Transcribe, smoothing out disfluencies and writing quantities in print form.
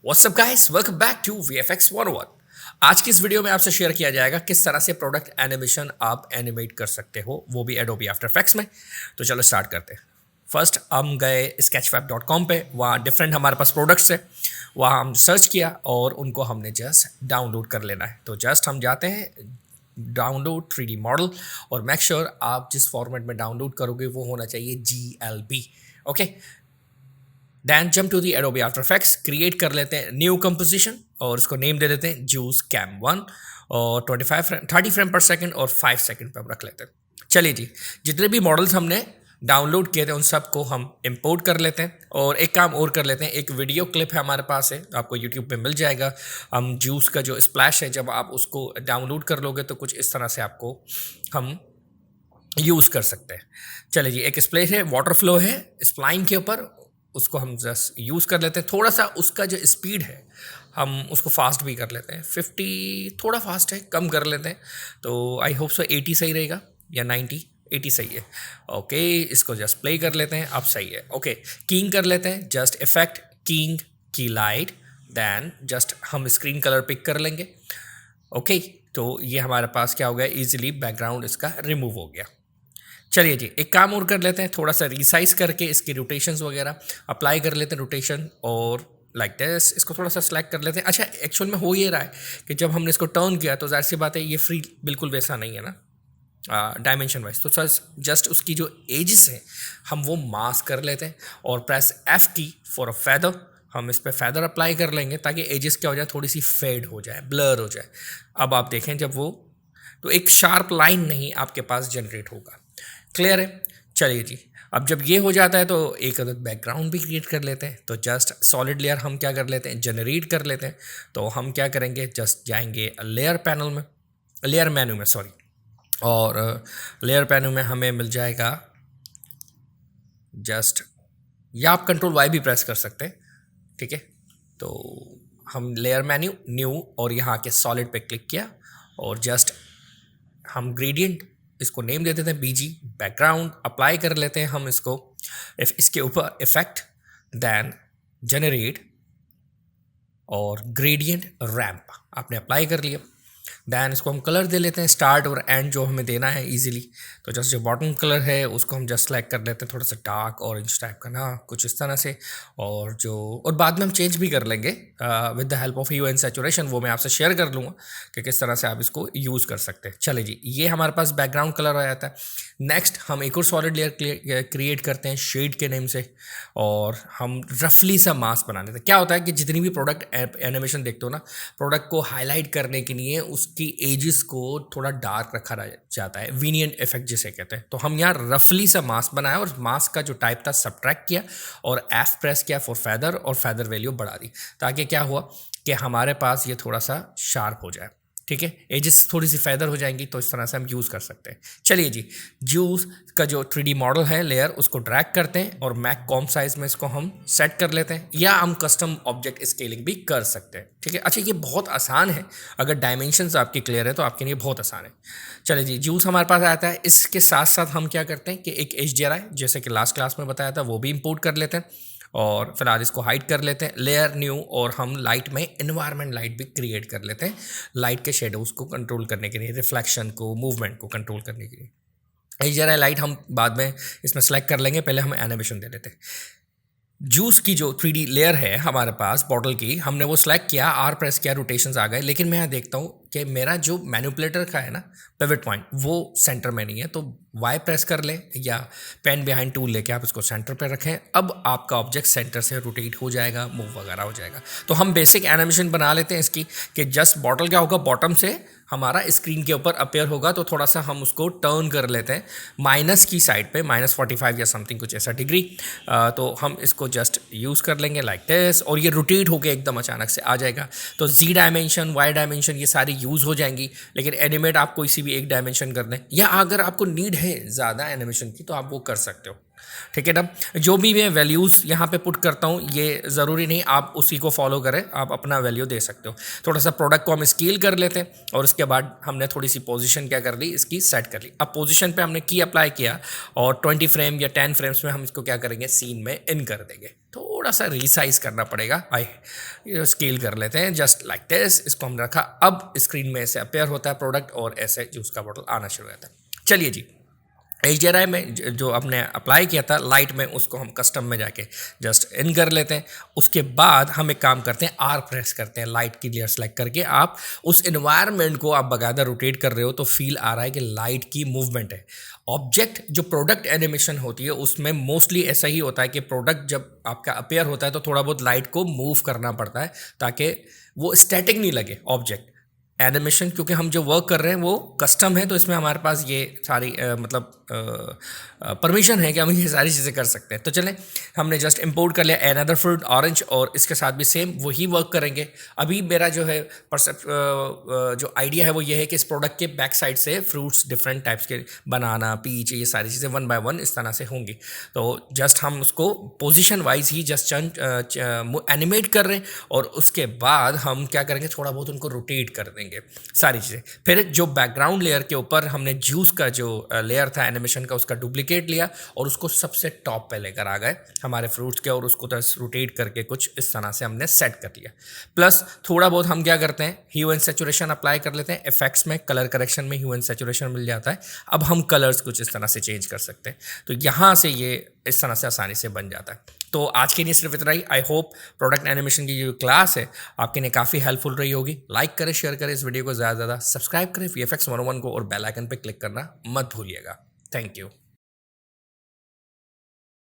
WhatsApp guys, welcome back to VFX 101। आज की इस वीडियो में आपसे शेयर किया जाएगा किस तरह से प्रोडक्ट एनिमेशन आप एनिमेट कर सकते हो, वो भी एडोबी आफ्टर इफेक्ट्स में। तो चलो स्टार्ट करते हैं। फर्स्ट हम गए sketchfab.com पे, वहाँ डिफरेंट हमारे पास प्रोडक्ट्स है, वहाँ हम सर्च किया और उनको हमने जस्ट डाउनलोड कर लेना है। तो जस्ट हम जाते हैं डाउनलोड 3D मॉडल और मेक श्योर आप जिस फॉर्मेट में डाउनलोड करोगे वो होना चाहिए GLB। Okay, then jump to the Adobe After Effects, create कर लेते हैं न्यू कंपोजिशन और उसको नेम दे देते हैं जूस कैम 1 और 30 फ्रेम पर सेकंड और 5 सेकंड पर रख लेते हैं। चलिए जी, जितने भी मॉडल्स हमने डाउनलोड किए थे उन सबको हम इंपोर्ट कर लेते हैं और एक काम और कर लेते हैं। एक वीडियो क्लिप है हमारे पास है, आपको यूट्यूब पे मिल जाएगा। हम जूस का जो स्प्लैश है, जब आप उसको डाउनलोड कर लोगे तो कुछ इस तरह से आपको हम यूज़ कर सकते हैं। चलिए जी, एक स्प्लैश है, वाटर फ्लो है स्प्लाइन के ऊपर, उसको हम जस्ट यूज़ कर लेते हैं। थोड़ा सा उसका जो स्पीड है हम उसको फास्ट भी कर लेते हैं। 50 थोड़ा फास्ट है, कम कर लेते हैं। तो आई होप सो 80 सही रहेगा या 90। 80 सही है। ओके, इसको जस्ट प्ले कर लेते हैं। अब सही है। ओके, कीइंग कर लेते हैं, जस्ट इफेक्ट कीइंग की लाइट, दैन जस्ट हम स्क्रीन कलर पिक कर लेंगे। ओके, तो ये हमारे पास क्या हो गया, ईजिली बैकग्राउंड इसका रिमूव हो गया। चलिए जी, एक काम और कर लेते हैं, थोड़ा सा रिसाइज करके इसकी रोटेशंस वगैरह अप्लाई कर लेते हैं, रोटेशन और लाइक दिस। इसको थोड़ा सा सेलेक्ट कर लेते हैं। अच्छा, एक्चुअल में हो ये रहा है कि जब हमने इसको टर्न किया तो जाहिर सी बात है ये फ्री बिल्कुल वैसा नहीं है ना डायमेंशन वाइज। तो सर जस्ट उसकी जो एजेस हैं हम वो मास्क कर लेते हैं और प्रेस F की फॉर अ फेदर, हम इस पर फेदर अप्लाई कर लेंगे ताकि एजेस क्या हो जाए, थोड़ी सी फेड हो जाए, ब्लर हो जाए। अब आप देखें जब वो, तो एक शार्प लाइन नहीं आपके पास जनरेट होगा। क्लियर है। चलिए जी, अब जब ये हो जाता है तो एक अदद बैकग्राउंड भी क्रिएट कर लेते हैं। तो जस्ट सॉलिड लेयर हम क्या कर लेते हैं, जनरेट कर लेते हैं। तो हम क्या करेंगे, जस्ट जाएंगे लेयर पैनल में, लेयर मेन्यू में सॉरी, और लेयर मेन्यू में हमें मिल जाएगा जस्ट, या आप कंट्रोल वाई भी प्रेस कर सकते हैं। ठीक है, तो हम लेयर मेन्यू न्यू और यहाँ के सॉलिड पे क्लिक किया और जस्ट हम ग्रेडियंट इसको नेम दे देते हैं BG बैकग्राउंड, अप्लाई कर लेते हैं हम इसको इसके ऊपर इफेक्ट, दैन जनरेट और ग्रेडियंट रैम्प आपने अप्लाई कर लिया। दैन इसको हम कलर दे लेते हैं, स्टार्ट और एंड जो हमें देना है इजीली। तो जस्ट जो बॉटम कलर है उसको हम जस्ट सेलेक्ट कर लेते हैं, थोड़ा सा डार्क ऑरेंज टाइप का ना, कुछ इस तरह से। और बाद में हम चेंज भी कर लेंगे with the help of hue and saturation, वो मैं आपसे शेयर कर लूँगा कि किस तरह से आप इसको यूज़ कर सकते हैं। चले जी, ये हमारे पास बैकग्राउंड कलर आ जाता है। नेक्स्ट हम एक और सॉलिड लेयर क्रिएट करते हैं शेड के नेम से और हम रफली सा मास्क बना लेते हैं। क्या होता है कि जितनी भी प्रोडक्ट एनिमेशन देखते हो ना, प्रोडक्ट को हाईलाइट करने के लिए उसकी एजेस को थोड़ा डार्क रखा जाता है, वीनियंट इफेक्ट जिसे कहते हैं। तो हम यहाँ रफली सा मास्क बनाया और मास्क का जो टाइप था सब्ट्रैक्ट किया और F प्रेस किया फॉर फेदर और फेदर वैल्यू बढ़ा दी, ताकि क्या हुआ कि हमारे पास ये थोड़ा सा शार्प हो जाए। ठीक है, एजेस थोड़ी सी फेदर हो जाएंगी, तो इस तरह से हम यूज़ कर सकते हैं। चलिए जी, जूस का जो 3D मॉडल है लेयर, उसको ड्रैग करते हैं और मैक कॉम साइज में इसको हम सेट कर लेते हैं, या हम कस्टम ऑब्जेक्ट स्केलिंग भी कर सकते हैं। ठीक है, अच्छा ये बहुत आसान है, अगर डायमेंशंस आपकी क्लियर है तो आपके लिए बहुत आसान है। चलिए जी, जूस हमारे पास आता है। इसके साथ साथ हम क्या करते हैं कि एक HDRI जैसे कि लास्ट क्लास में बताया था वो भी इंपोर्ट कर लेते हैं और फिलहाल इसको हाइड कर लेते हैं, लेयर न्यू, और हम लाइट में एनवायरनमेंट लाइट भी क्रिएट कर लेते हैं, लाइट के शेडोज़ को कंट्रोल करने के लिए, रिफ्लेक्शन को, मूवमेंट को कंट्रोल करने के लिए। HDRI लाइट हम बाद में इसमें सेलेक्ट कर लेंगे, पहले हम एनिमेशन दे देते हैं। जूस की जो 3D लेयर है हमारे पास बॉटल की, हमने वो सेलेक्ट किया, R प्रेस किया, रोटेशंस आ गए, लेकिन मैं यहाँ देखता हूँ कि मेरा जो मैनिपुलेटर का है ना पिवट पॉइंट, वो सेंटर में नहीं है। तो Y प्रेस कर ले या पेन बिहाइंड टूल लेके आप इसको सेंटर पे रखें। अब आपका ऑब्जेक्ट सेंटर से रोटेट हो जाएगा, मूव वगैरह हो जाएगा। तो हम बेसिक एनिमेशन बना लेते हैं इसकी कि जस्ट बॉटल क्या होगा, बॉटम से हमारा स्क्रीन के ऊपर अपेयर होगा, तो थोड़ा सा हम उसको टर्न कर लेते हैं माइनस की साइड पे, -45 या समथिंग कुछ ऐसा डिग्री। तो हम इसको जस्ट यूज़ कर लेंगे लाइक दिस, और ये रोटेट होकर एकदम अचानक से आ जाएगा। तो Z डायमेंशन, Y डायमेंशन ये सारी यूज़ हो जाएंगी, लेकिन एनिमेट आप कोई सी भी एक डायमेंशन कर दें, या अगर आपको नीड है ज़्यादा एनिमेशन की तो आप वो कर सकते हो। ठीक है ना। जो भी मैं वैल्यूज़ यहाँ पे पुट करता हूँ ये ज़रूरी नहीं आप उसी को फॉलो करें, आप अपना वैल्यू दे सकते हो। थोड़ा सा प्रोडक्ट को हम स्केल कर लेते हैं और उसके बाद हमने थोड़ी सी पोजीशन क्या कर ली, इसकी सेट कर ली। अब पोजीशन पे हमने की अप्लाई किया और 20 फ्रेम या 10 फ्रेम्स में हम इसको क्या करेंगे, सीन में इन कर देंगे। थोड़ा सा रिसाइज करना पड़ेगा। आई स्केल कर लेते हैं जस्ट लाइक दिस। इसको हमने रखा। अब स्क्रीन में ऐसे अपेयर होता है प्रोडक्ट और ऐसे जूस का बॉटल आना शुरू होता है। चलिए जी, HDRI में जो आपने अप्लाई किया था लाइट में, उसको हम कस्टम में जाके जस्ट इन कर लेते हैं। उसके बाद हम एक काम करते हैं, आर प्रेस करते हैं लाइट की लेयर सेलेक्ट करके। आप उस इन्वायरमेंट को आप बकायदा रोटेट कर रहे हो तो फील आ रहा है कि लाइट की मूवमेंट है। ऑब्जेक्ट जो प्रोडक्ट एनिमेशन होती है उसमें मोस्टली ऐसा ही होता है कि प्रोडक्ट जब आपका अपेयर होता है तो थोड़ा बहुत लाइट को मूव करना पड़ता है ताकि वो स्टैटिक नहीं लगे ऑब्जेक्ट एनिमेशन। क्योंकि हम जो वर्क कर रहे हैं वो कस्टम है तो इसमें हमारे पास ये सारी मतलब परमिशन है कि हम ये सारी चीज़ें कर सकते हैं। तो चलें, हमने जस्ट इंपोर्ट कर लिया अनदर फ्रूट ऑरेंज और इसके साथ भी सेम वही वर्क करेंगे। अभी मेरा जो है जो आइडिया है वो ये है कि इस प्रोडक्ट के बैक साइड से फ्रूट्स डिफरेंट टाइप्स के, बनाना, पीच, ये सारी चीज़ें 1 बाय 1 इस तरह से होंगी। तो जस्ट हम उसको पोजिशन वाइज ही जस्ट एनिमेट कर रहे हैं और उसके बाद हम क्या करेंगे, थोड़ा बहुत उनको रोटेट कर देंगे सारी चीज़ें। फिर जो बैकग्राउंड लेयर के ऊपर हमने जूस का जो लेयर था एनिमेशन का, उसका डुप्लीकेट लिया और उसको सबसे टॉप पे लेकर आ गए हमारे फ्रूट्स के और उसको बस रोटेट करके कुछ इस तरह से हमने सेट कर लिया। प्लस थोड़ा बहुत हम क्या करते हैं, ह्यू एंड सैचुरेशन अप्लाई कर लेते हैं। इफेक्ट्स में कलर करेक्शन में ह्यू एंड सैचुरेशन मिल जाता है। अब हम कलर्स कुछ इस तरह से चेंज कर सकते हैं। तो यहाँ से ये इस तरह से आसानी से बन जाता है। तो आज के लिए सिर्फ इतना ही। आई होप प्रोडक्ट एनिमेशन की जो क्लास है आपके लिए काफ़ी हेल्पफुल रही होगी। लाइक करें, शेयर करें इस वीडियो को, ज़्यादा से ज़्यादा सब्सक्राइब करें VFX 101 को और बेल आइकन पर क्लिक करना मत भूलिएगा। Thank you.